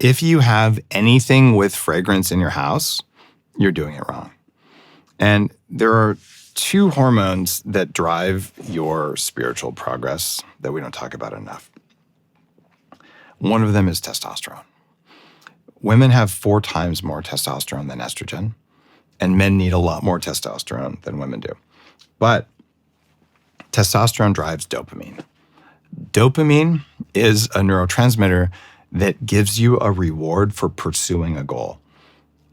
If you have anything with fragrance in your house, you're doing it wrong. And there are two hormones that drive your spiritual progress that we don't talk about enough. One of them is testosterone. Women have 4 times more testosterone than estrogen, and men need a lot more testosterone than women do. But testosterone drives dopamine. Dopamine is a neurotransmitter that gives you a reward for pursuing a goal.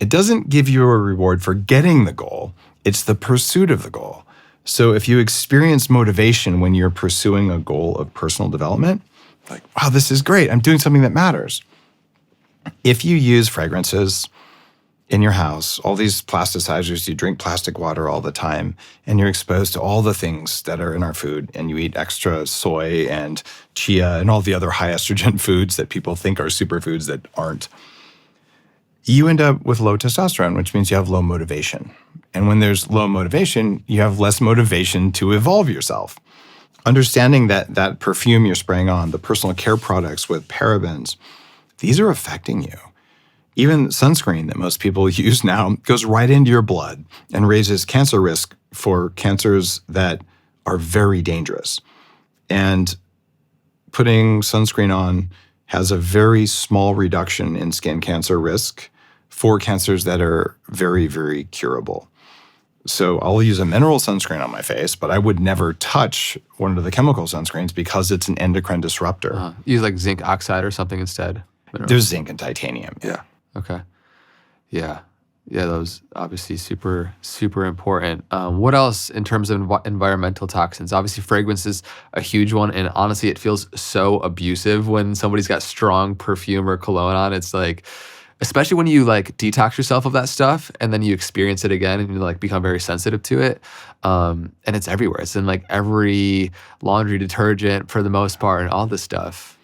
It doesn't give you a reward for getting the goal. It's the pursuit of the goal. So if you experience motivation when you're pursuing a goal of personal development, like, wow, this is great. I'm doing something that matters. If you use fragrances in your house, all these plasticizers, you drink plastic water all the time, and you're exposed to all the things that are in our food, and you eat extra soy and chia and all the other high estrogen foods that people think are superfoods that aren't, you end up with low testosterone, which means you have low motivation. And when there's low motivation, you have less motivation to evolve yourself. Understanding that perfume you're spraying on, the personal care products with parabens, these are affecting you. Even sunscreen that most people use now goes right into your blood and raises cancer risk for cancers that are very dangerous. And putting sunscreen on has a very small reduction in skin cancer risk for cancers that are very, very curable. So I'll use a mineral sunscreen on my face, but I would never touch one of the chemical sunscreens because it's an endocrine disruptor. Use like zinc oxide or something instead? There's zinc and titanium. Yeah. Okay. Yeah. Yeah, those obviously super, super important. What else in terms of environmental toxins? Obviously, fragrance is a huge one. And honestly, it feels so abusive when somebody's got strong perfume or cologne on. It's like, especially when you like detox yourself of that stuff and then you experience it again and you like become very sensitive to it. And it's everywhere. It's in like every laundry detergent for the most part and all this stuff.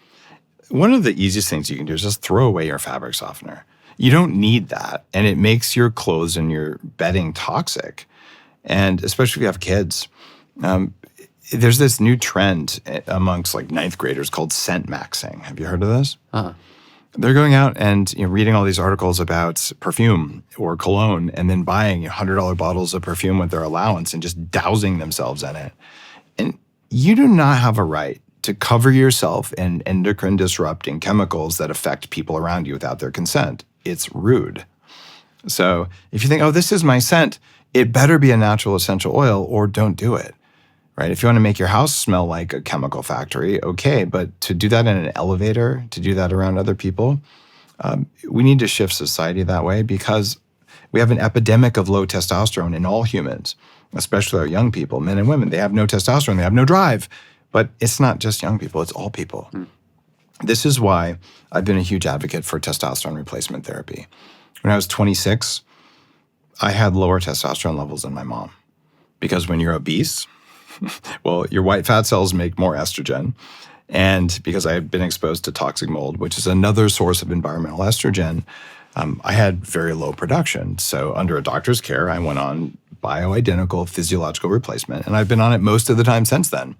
One of the easiest things you can do is just throw away your fabric softener. You don't need that. And it makes your clothes and your bedding toxic. And especially if you have kids, there's this new trend amongst like 9th graders called scent maxing. Have you heard of this? They're going out and reading all these articles about perfume or cologne and then buying $100 bottles of perfume with their allowance and just dousing themselves in it. And you do not have a right to cover yourself in endocrine disrupting chemicals that affect people around you without their consent. It's rude. So if you think, oh, this is my scent, it better be a natural essential oil or don't do it. Right? If you want to make your house smell like a chemical factory, okay, but to do that in an elevator, to do that around other people, we need to shift society that way because we have an epidemic of low testosterone in all humans, especially our young people, men and women. They have no testosterone, they have no drive, but it's not just young people, it's all people. This is why I've been a huge advocate for testosterone replacement therapy. When I was 26, I had lower testosterone levels than my mom because when you're obese, well, your white fat cells make more estrogen. And because I had been exposed to toxic mold, which is another source of environmental estrogen, I had very low production. So under a doctor's care, I went on bioidentical physiological replacement. And I've been on it most of the time since then.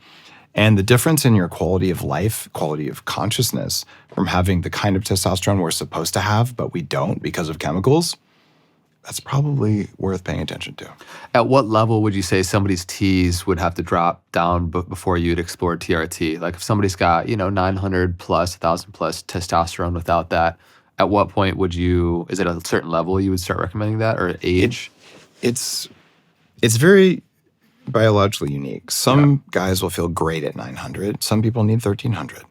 And the difference in your quality of life, quality of consciousness from having the kind of testosterone we're supposed to have, but we don't because of chemicals, that's probably worth paying attention to. At what level would you say somebody's T's would have to drop down before you'd explore TRT? Like if somebody's got, 900 plus, 1,000 plus testosterone without that, at what point would you, is it a certain level you would start recommending that or age? It's very biologically unique. Some guys will feel great at 900. Some people need 1,300.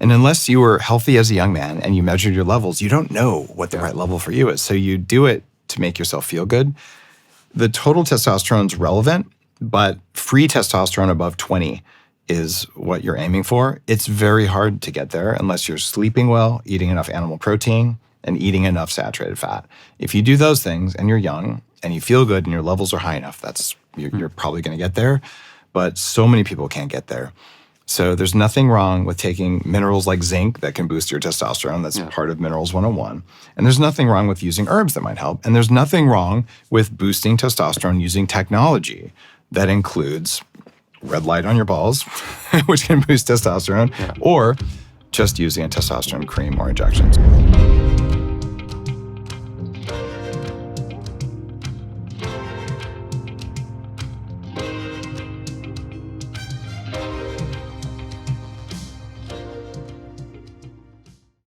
And unless you were healthy as a young man and you measured your levels, you don't know what the right level for you is. So you do it to make yourself feel good. The total testosterone is relevant, but free testosterone above 20 is what you're aiming for. It's very hard to get there unless you're sleeping well, eating enough animal protein, and eating enough saturated fat. If you do those things and you're young and you feel good and your levels are high enough, you're probably going to get there. But so many people can't get there. So there's nothing wrong with taking minerals like zinc that can boost your testosterone. That's part of Minerals 101. And there's nothing wrong with using herbs that might help. And there's nothing wrong with boosting testosterone using technology that includes red light on your balls, which can boost testosterone, or just using a testosterone cream or injections.